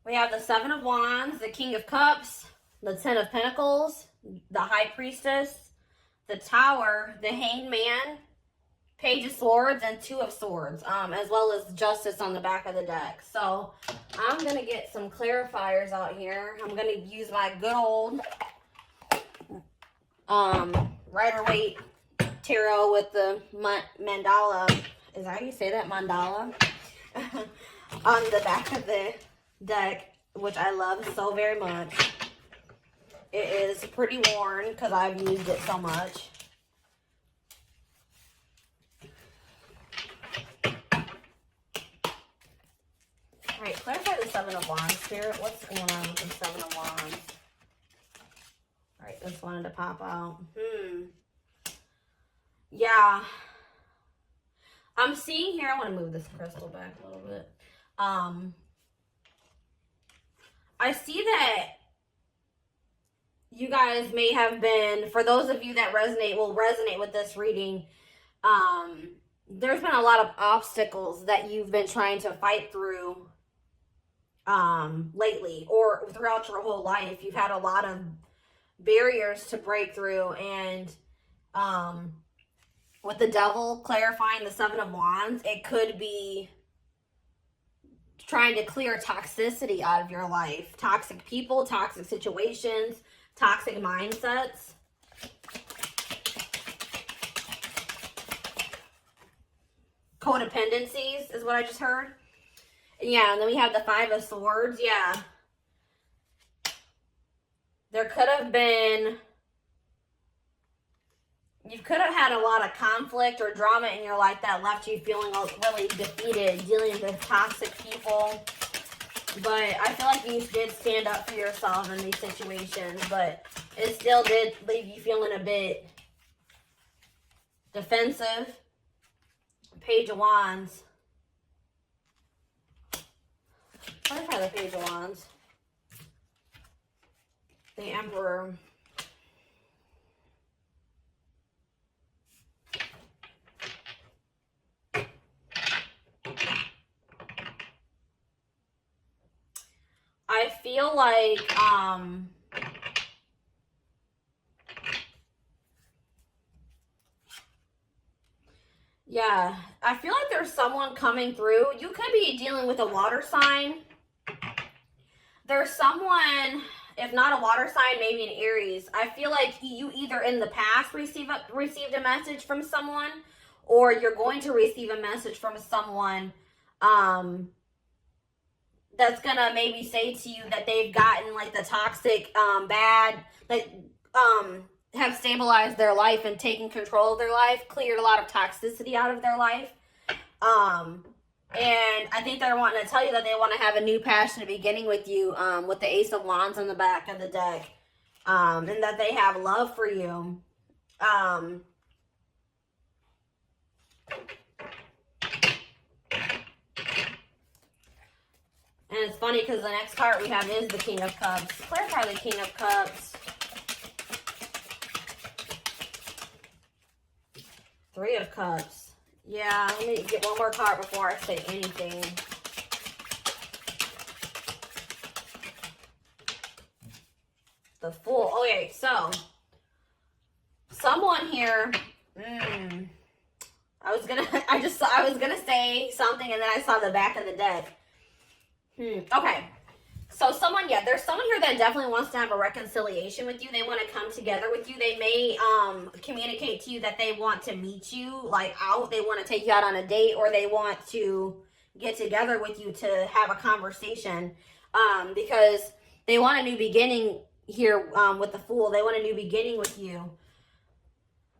We have the Seven of Wands, the King of Cups, the Ten of Pentacles, the High Priestess, the Tower, the Hanged Man, Page of Swords, and Two of Swords, as well as Justice on the back of the deck. So I'm going to get some clarifiers out here. I'm going to use my good old Rider-Waite Tarot with the mandala. Is that how you say that? Mandala? On the back of the deck, which I love so very much. It is pretty worn because I've used it so much. Alright, clarify the Seven of Wands, Spirit. What's going on with the Seven of Wands? Alright, this wanted to pop out. Yeah. I'm seeing here, I want to move this crystal back a little bit. I see that you guys may have been, for those of you that will resonate with this reading, there's been a lot of obstacles that you've been trying to fight through lately or throughout your whole life. You've had a lot of barriers to break through, and with the Devil clarifying the Seven of Wands, it could be trying to clear toxicity out of your life. Toxic people, toxic situations, toxic mindsets. Codependencies is what I just heard. Yeah, and then we have the Five of Swords. Yeah. There could have been... You could have had a lot of conflict or drama in your life that left you feeling really defeated, dealing with toxic people. But I feel like you did stand up for yourself in these situations, but it still did leave you feeling a bit defensive. Page of Wands. Clarify the Page of Wands. The Emperor. I feel like, yeah, I feel like there's someone coming through. You could be dealing with a water sign. There's someone, if not a water sign, maybe an Aries. I feel like you either in the past received a message from someone, or you're going to receive a message from someone, that's gonna maybe say to you that they've gotten like the toxic, bad, like, have stabilized their life and taken control of their life, cleared a lot of toxicity out of their life. And I think they're wanting to tell you that they want to have a new passionate beginning with you, with the Ace of Wands on the back of the deck, and that they have love for you. And it's funny because the next card we have is the King of Cups. Clarify the King of Cups. Three of Cups. Yeah, let me get one more card before I say anything. The Fool. Okay, so someone here. I was gonna say something, and then I saw the back of the deck. Okay. So there's someone here that definitely wants to have a reconciliation with you. They want to come together with you. They may communicate to you that they want to meet you, like, out. They want to take you out on a date, or they want to get together with you to have a conversation, because they want a new beginning here, with the Fool. They want a new beginning with you.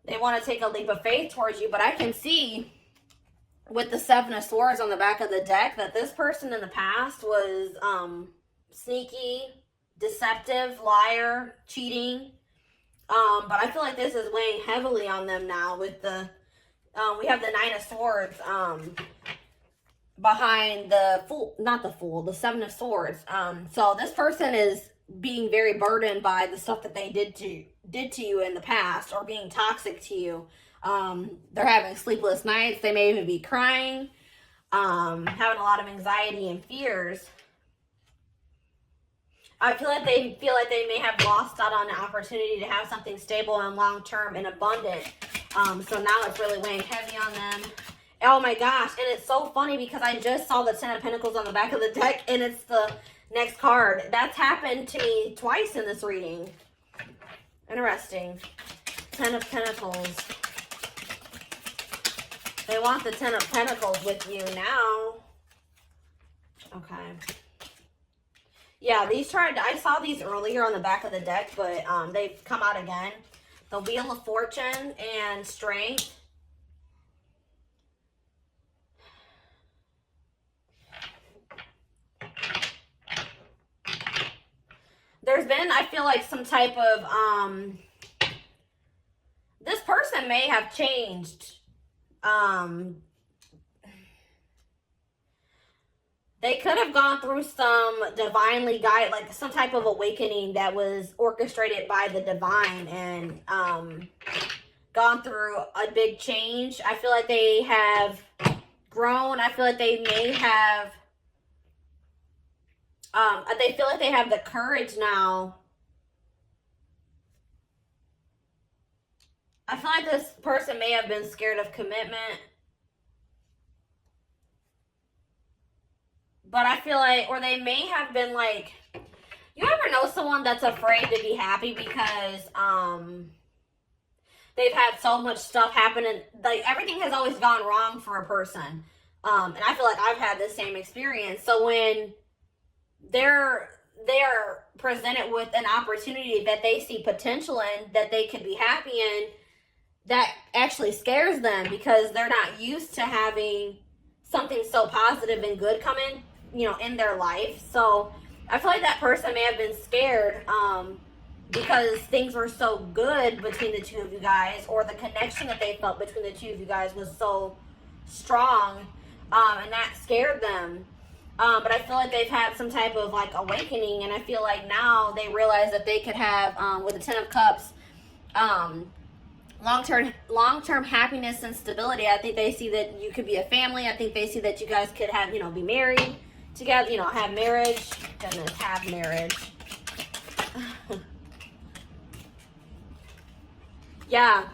They want to take a leap of faith towards you, but I can see with the Seven of Swords on the back of the deck that this person in the past was sneaky, deceptive, liar, cheating. But I feel like this is weighing heavily on them now with the, we have the Nine of Swords behind the Fool, not the Fool, the Seven of Swords. So this person is being very burdened by the stuff that they did to you in the past, or being toxic to you. They're having sleepless nights. They may even be crying, having a lot of anxiety and fears. I feel like they may have lost out on the opportunity to have something stable and long-term and abundant. So now it's really weighing heavy on them. Oh my gosh. And it's so funny because I just saw the Ten of Pentacles on the back of the deck and it's the next card. That's happened to me twice in this reading. Interesting. Ten of Pentacles. They want the Ten of Pentacles with you now. Okay. Yeah, I saw these earlier on the back of the deck, but they've come out again. The Wheel of Fortune and Strength. There's been, I feel like, some type of, this person may have changed. They could have gone through some divinely guided, like some type of awakening that was orchestrated by the divine and gone through a big change. I feel like they have grown. I feel like they may have, they feel like they have the courage now. I feel like this person may have been scared of commitment. But I feel like, or they may have been like, you ever know someone that's afraid to be happy because they've had so much stuff happen and like everything has always gone wrong for a person. And I feel like I've had the same experience. So when they're presented with an opportunity that they see potential in, that they could be happy in, that actually scares them because they're not used to having something so positive and good come in, you know, in their life. So I feel like that person may have been scared because things were so good between the two of you guys, or the connection that they felt between the two of you guys was so strong, and that scared them. But I feel like they've had some type of like awakening, and I feel like now they realize that they could have, with the Ten of Cups, long-term happiness and stability. I think they see that you could be a family. I think they see that you guys could have, you know, be married together, you know, have marriage. Goodness, have marriage. Yeah.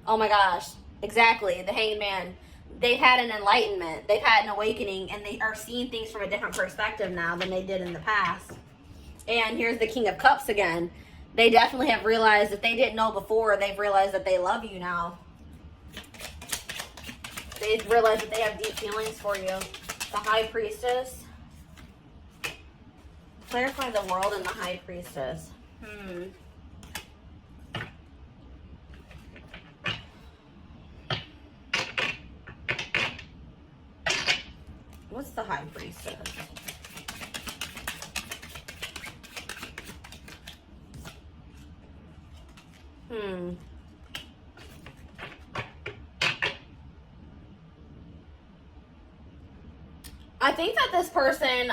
Oh my gosh. Exactly. The Hanged Man. They've had an enlightenment. They've had an awakening, and they are seeing things from a different perspective now than they did in the past. And here's the King of Cups again. They definitely have realized, if they didn't know before, they've realized that they love you now. They've realized that they have deep feelings for you. The High Priestess. Clarify the World and the High Priestess. What's the High Priestess? I think that this person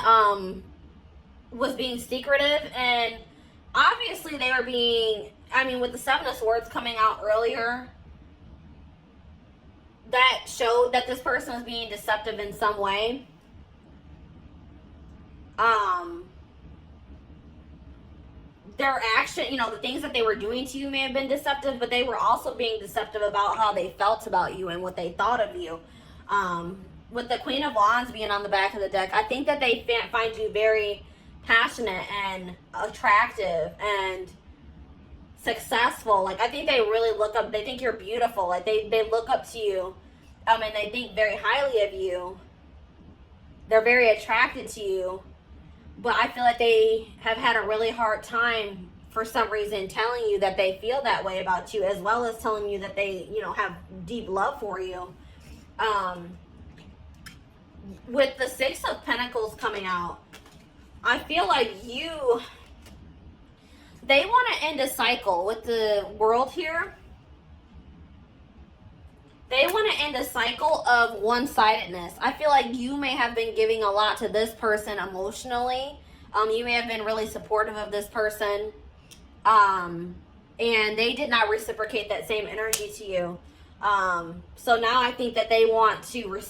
was being secretive, and obviously they were being, I mean, with the Seven of Swords coming out earlier, that showed that this person was being deceptive in some way. Their action, you know, the things that they were doing to you may have been deceptive, but they were also being deceptive about how they felt about you and what they thought of you. With the Queen of Wands being on the back of the deck, I think that they find you very passionate and attractive and successful. Like, I think they really look up, they think you're beautiful. Like, they look up to you, and they think very highly of you. They're very attracted to you. But I feel like they have had a really hard time, for some reason, telling you that they feel that way about you, as well as telling you that they, you know, have deep love for you. With the Six of Pentacles coming out, I feel like they want to end a cycle with the World here. They want to end a cycle of one-sidedness. I feel like you may have been giving a lot to this person emotionally. You may have been really supportive of this person. And they did not reciprocate that same energy to you. So now I think that they want to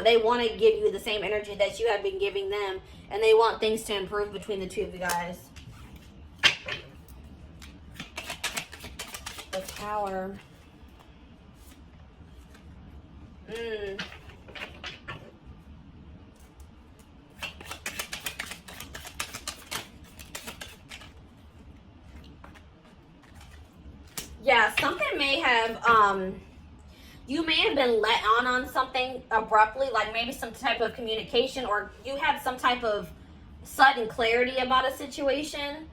they want to give you the same energy that you have been giving them. And they want things to improve between the two of you guys. the Tower. Yeah, something may have, you may have been let on something abruptly, like maybe some type of communication, or you had some type of sudden clarity about a situation.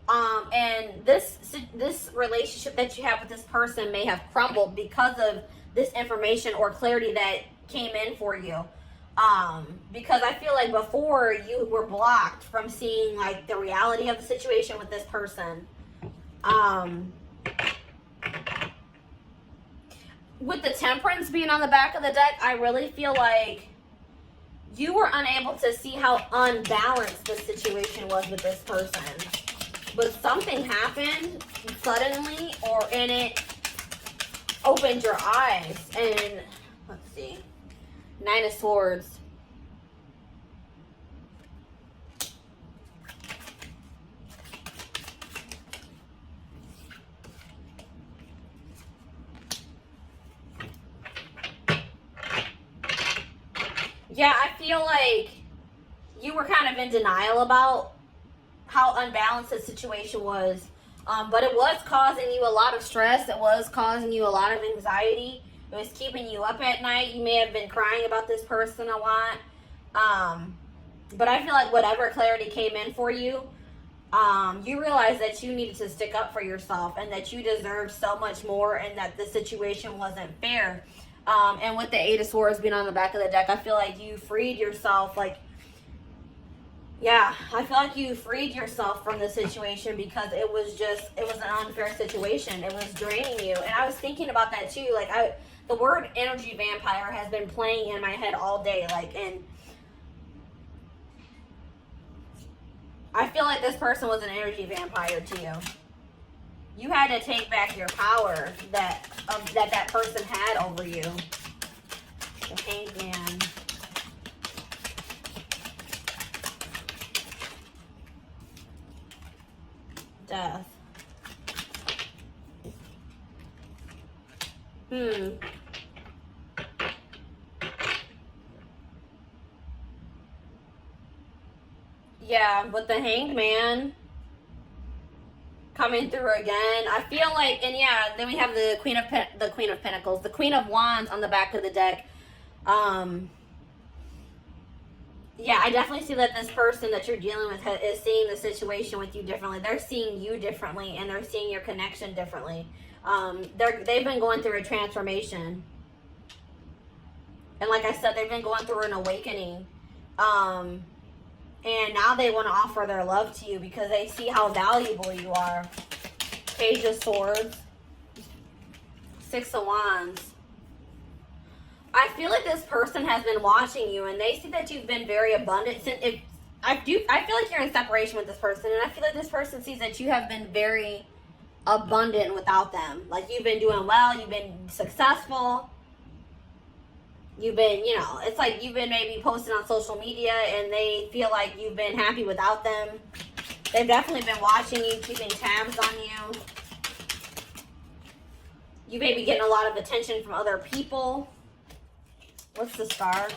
And this relationship that you have with this person may have crumbled because of this information or clarity that came in for you. Because I feel like before you were blocked from seeing like the reality of the situation with this person. With the Temperance being on the back of the deck, I really feel like you were unable to see how unbalanced the situation was with this person. But something happened suddenly, and it opened your eyes. And let's see, 9 of Swords. Yeah, I feel like you were kind of in denial about how unbalanced the situation was. But it was causing you a lot of stress. It was causing you a lot of anxiety. It was keeping you up at night. You may have been crying about this person a lot. But I feel like whatever clarity came in for you, you realized that you needed to stick up for yourself and that you deserved so much more and that the situation wasn't fair. And with the 8 of Swords being on the back of the deck, I feel like you freed yourself. Like, yeah, I feel like you freed yourself from the situation because it was an unfair situation. It was draining you. And I was thinking about that too. Like, the word energy vampire has been playing in my head all day. Like, and I feel like this person was an energy vampire to you. You had to take back your power that person had over you. The Hanged Man. Death. Yeah, with the Hanged Man coming through again, I feel like, and yeah, then we have the Queen of Pentacles, the Queen of Wands on the back of the deck. Yeah, I definitely see that this person that you're dealing with is seeing the situation with you differently. They're seeing you differently, and they're seeing your connection differently. They've been going through a transformation, and like I said, they've been going through an awakening. And now they want to offer their love to you because they see how valuable you are. Page of Swords. 6 of Wands. I feel like this person has been watching you and they see that you've been very abundant. I feel like you're in separation with this person, and I feel like this person sees that you have been very abundant without them. Like, you've been doing well, you've been successful. You've been, you know, it's like you've been maybe posting on social media and they feel like you've been happy without them. They've definitely been watching you, keeping tabs on you. You may be getting a lot of attention from other people. What's the Star?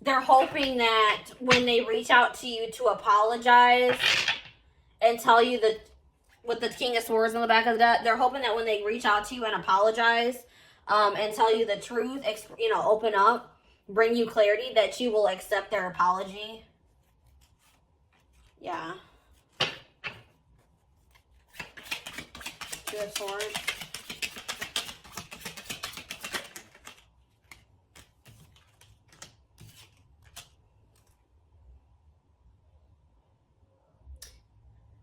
They're hoping that when they reach out to you to apologize and tell you that, with the King of Swords on the back of the deck, they're hoping that when they reach out to you and apologize and tell you the truth, you know, open up, bring you clarity, that you will accept their apology. Yeah. 2 of Swords.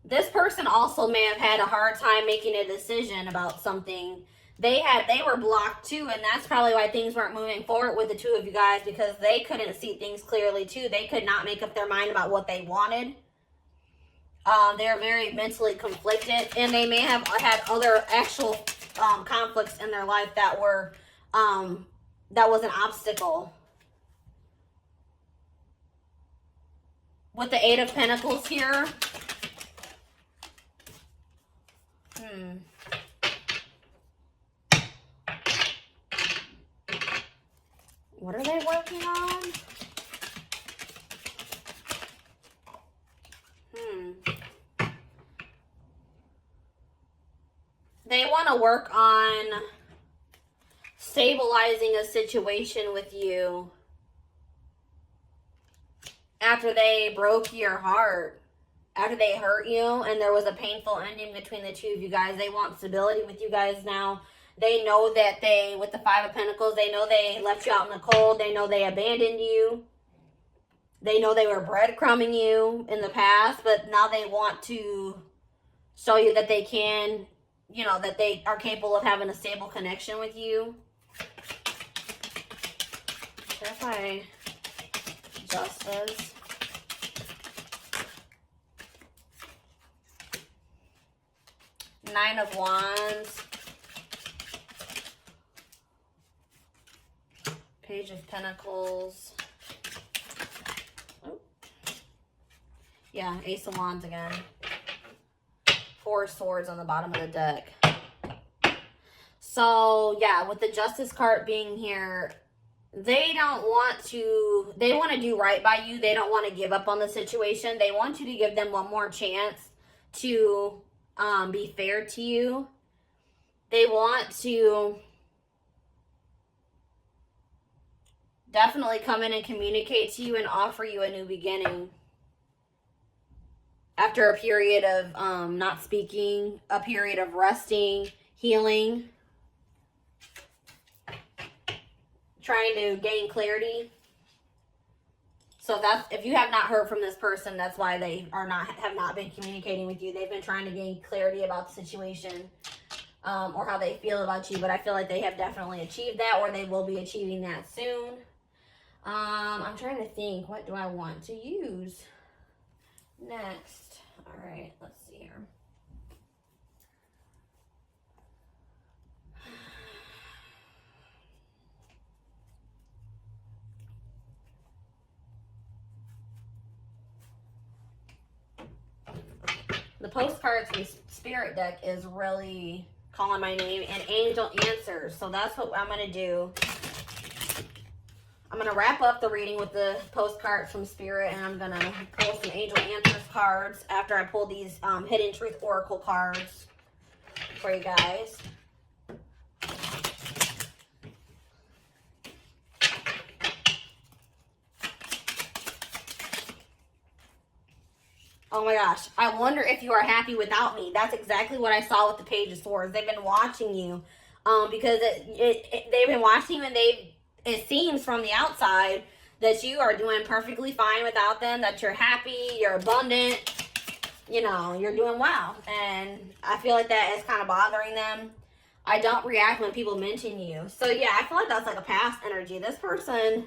This person also may have had a hard time making a decision about something. They were blocked too, and that's probably why things weren't moving forward with the two of you guys, because they couldn't see things clearly too. They could not make up their mind about what they wanted. They're very mentally conflicted, and they may have had other actual conflicts in their life that were that was an obstacle. With the 8 of Pentacles here, They want to work on stabilizing a situation with you after they broke your heart, after they hurt you and there was a painful ending between the two of you guys. They want stability with you guys now. They know that they, with the Five of Pentacles, they know they left you out in the cold. They know they abandoned you. They know they were breadcrumbing you in the past, but now they want to show you that they can, you know, that they are capable of having a stable connection with you. Clarify justice. Nine of Wands. Page of Pentacles. Oh. Yeah, Ace of Wands again. Four of Swords on the bottom of the deck. So, yeah, with the Justice card being here, they don't want to, they want to do right by you. They don't want to give up on the situation. They want you to give them one more chance to be fair to you. They want to definitely come in and communicate to you and offer you a new beginning. After a period of not speaking, a period of resting, healing, trying to gain clarity. So if you have not heard from this person, that's why they have not been communicating with you. They've been trying to gain clarity about the situation or how they feel about you. But I feel like they have definitely achieved that, or they will be achieving that soon. I'm trying to think, what do I want to use next? All right, let's see here. The postcards from Spirit deck is really calling my name, and angel answers. So that's what I'm going to do. I'm going to wrap up the reading with the postcards from Spirit, and I'm going to pull some angel answers cards after I pull these Hidden Truth Oracle cards for you guys. Oh my gosh, I wonder if you are happy without me. That's exactly what I saw with the Page of Swords. They've been watching you because they've been watching you, and it seems from the outside that you are doing perfectly fine without them, that you're happy, you're abundant, you know, you're doing well. And I feel like that is kind of bothering them. I don't react when people mention you. So yeah, I feel like that's like a past energy. This person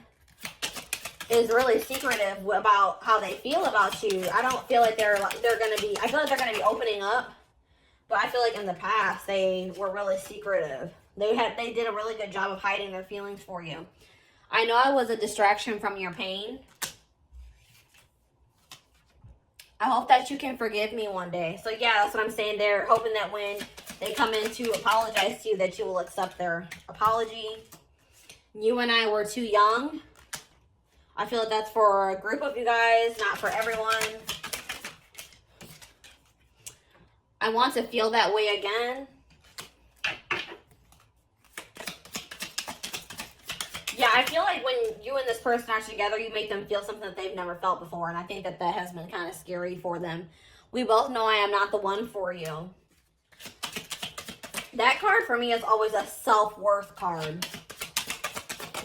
is really secretive about how they feel about you. I don't feel like they're going to be, I feel like they're going to be opening up. But I feel like in the past, they were really secretive. They did a really good job of hiding their feelings for you. I know I was a distraction from your pain. I hope that you can forgive me one day. So yeah, that's what I'm saying. They're hoping that when they come in to apologize to you, that you will accept their apology. You and I were too young. I feel like that's for a group of you guys, not for everyone. I want to feel that way again. Yeah, I feel like when you and this person are together, you make them feel something that they've never felt before. And I think that that has been kind of scary for them. We both know I am not the one for you. That card for me is always a self-worth card.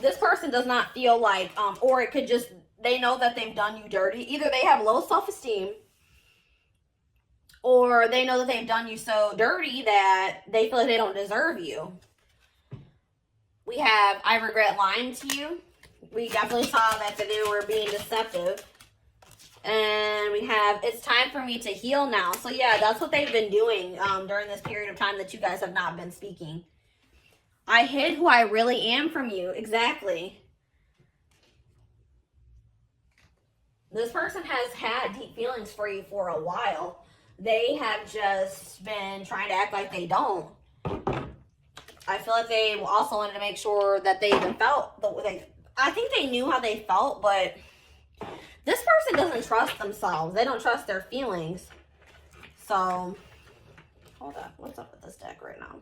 This person does not feel like, or it could just, they know that they've done you dirty. Either they have low self-esteem, or they know that they've done you so dirty that they feel like they don't deserve you. We have, I regret lying to you. We definitely saw that they were being deceptive. And we have, it's time for me to heal now. So yeah, that's what they've been doing during this period of time that you guys have not been speaking. I hid who I really am from you. Exactly. This person has had deep feelings for you for a while. They have just been trying to act like they don't. I feel like they also wanted to make sure that they even felt the way I think they knew how they felt, but this person doesn't trust themselves. They don't trust their feelings. So, hold up. What's up with this deck right now?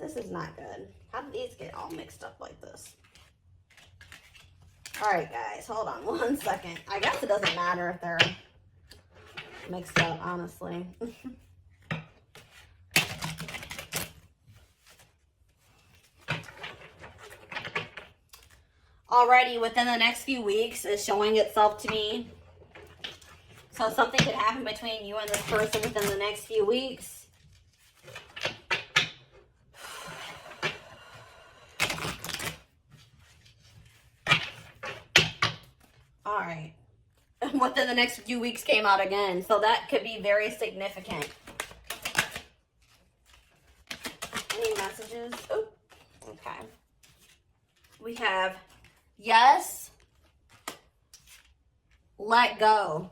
This is not good. How did these get all mixed up like this? All right, guys, hold on 1 second. I guess it doesn't matter if they're mixed up, honestly. Already within the next few weeks is showing itself to me. So something could happen between you and this person within the next few weeks. All right. Within the next few weeks came out again. So that could be very significant. Any messages? Oh, okay. We have yes, let go.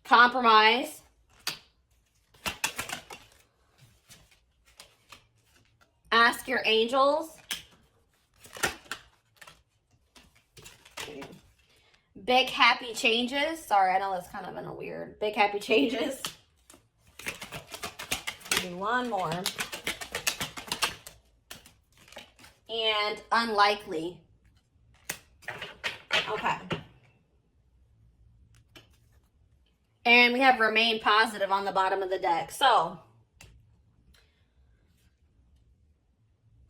Compromise. Ask your angels. Big happy changes. Sorry, I know that's kind of in a weird. Big happy changes. Do one more. And unlikely. Okay. And we have remain positive on the bottom of the deck. So,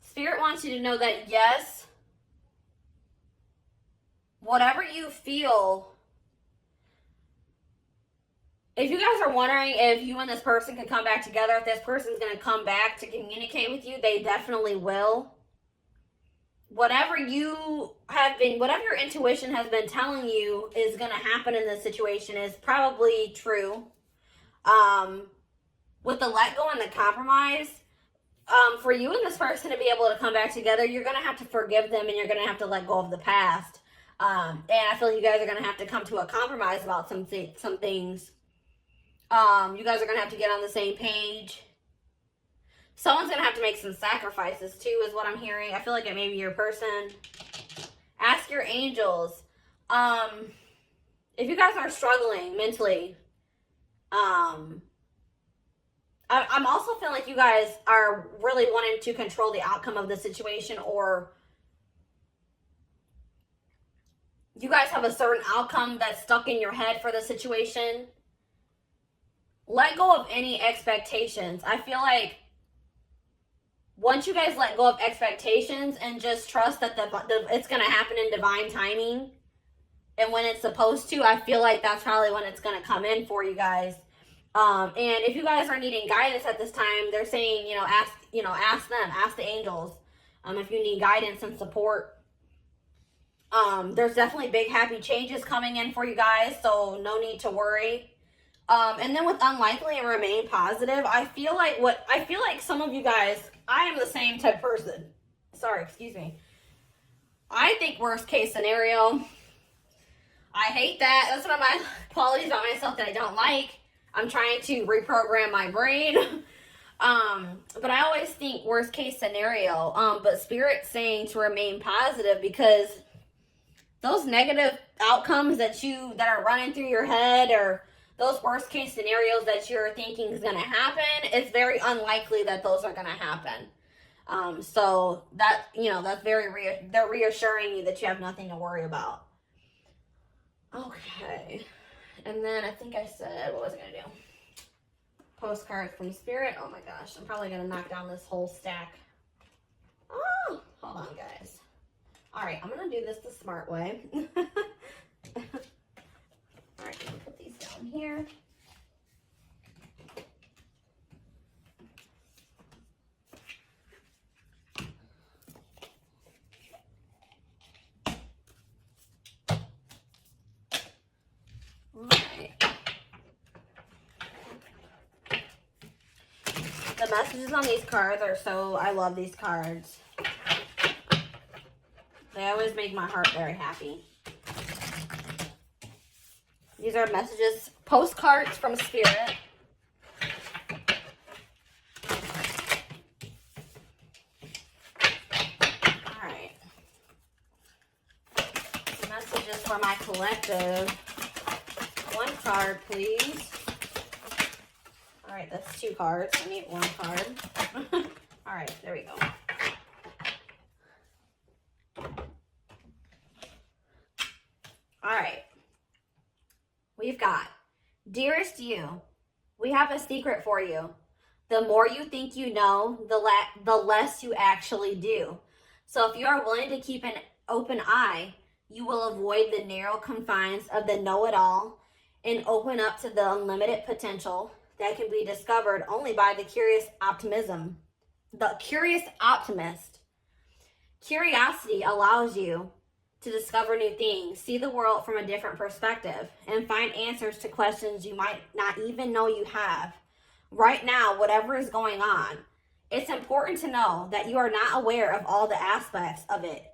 Spirit wants you to know that yes, whatever you feel, if you guys are wondering if you and this person can come back together, if this person's going to come back to communicate with you, they definitely will. Whatever you have been, whatever your intuition has been telling you is going to happen in this situation is probably true. With the let go and the compromise, for you and this person to be able to come back together, you're going to have to forgive them and you're going to have to let go of the past. And I feel like you guys are going to have to come to a compromise about some things. You guys are going to have to get on the same page. Someone's going to have to make some sacrifices too, is what I'm hearing. I feel like it may be your person. Ask your angels. If you guys are struggling mentally, I'm also feeling like you guys are really wanting to control the outcome of the situation, or you guys have a certain outcome that's stuck in your head for the situation. Let go of any expectations. I feel like once you guys let go of expectations and just trust that it's going to happen in divine timing and when it's supposed to, I feel like that's probably when it's going to come in for you guys. And if you guys are needing guidance at this time, they're saying, ask them, ask the angels. If you need guidance and support. There's definitely big happy changes coming in for you guys, so no need to worry. And then with unlikely and remain positive, I feel like some of you guys, I am the same type of person. Sorry, excuse me. I think worst case scenario. I hate that. That's one of my qualities about myself that I don't like. I'm trying to reprogram my brain. But I always think worst case scenario. But Spirit's saying to remain positive, because those negative outcomes that are running through your head, or those worst case scenarios that you're thinking is going to happen, it's very unlikely that those are going to happen. So that, that's they're reassuring you that you have nothing to worry about. Okay. And then I think I said, what was I going to do? Postcards from Spirit. Oh my gosh. I'm probably going to knock down this whole stack. Oh, hold on, guys. All right. I'm going to do this the smart way. All right. I'm going to put these down here. The messages on these cards are I love these cards. They always make my heart very happy. These are messages, postcards from Spirit. All right. for my collective. One card, please. All right, that's 2 cards. I need 1 card. All right, there we go. All right. We've got, dearest you, we have a secret for you. The more you think you know, the less you actually do. So if you are willing to keep an open eye, you will avoid the narrow confines of the know-it-all and open up to the unlimited potential that can be discovered only by the curious optimism. The curious optimist. Curiosity allows you to discover new things, see the world from a different perspective, and find answers to questions you might not even know you have. Right now, whatever is going on, it's important to know that you are not aware of all the aspects of it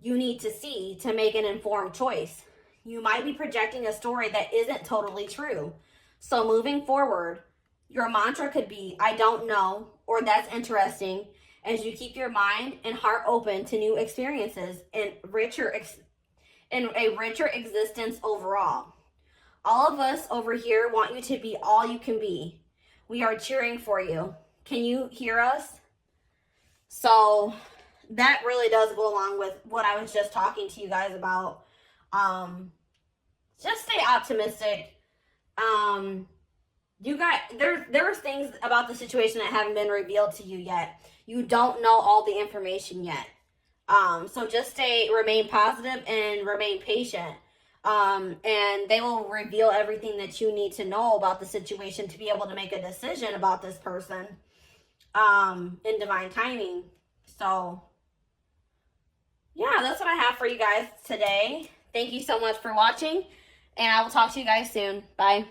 you need to see to make an informed choice. You might be projecting a story that isn't totally true. So moving forward, your mantra could be, I don't know, or that's interesting, as you keep your mind and heart open to new experiences and a richer existence overall. All of us over here want you to be all you can be. We are cheering for you. Can you hear us? So that really does go along with what I was just talking to you guys about. Just stay optimistic. You got there's things about the situation that haven't been revealed to you yet. You don't know all the information yet. So just remain positive and remain patient. And they will reveal everything that you need to know about the situation to be able to make a decision about this person in divine timing. So yeah, that's what I have for you guys today. Thank you so much for watching, and I will talk to you guys soon. Bye.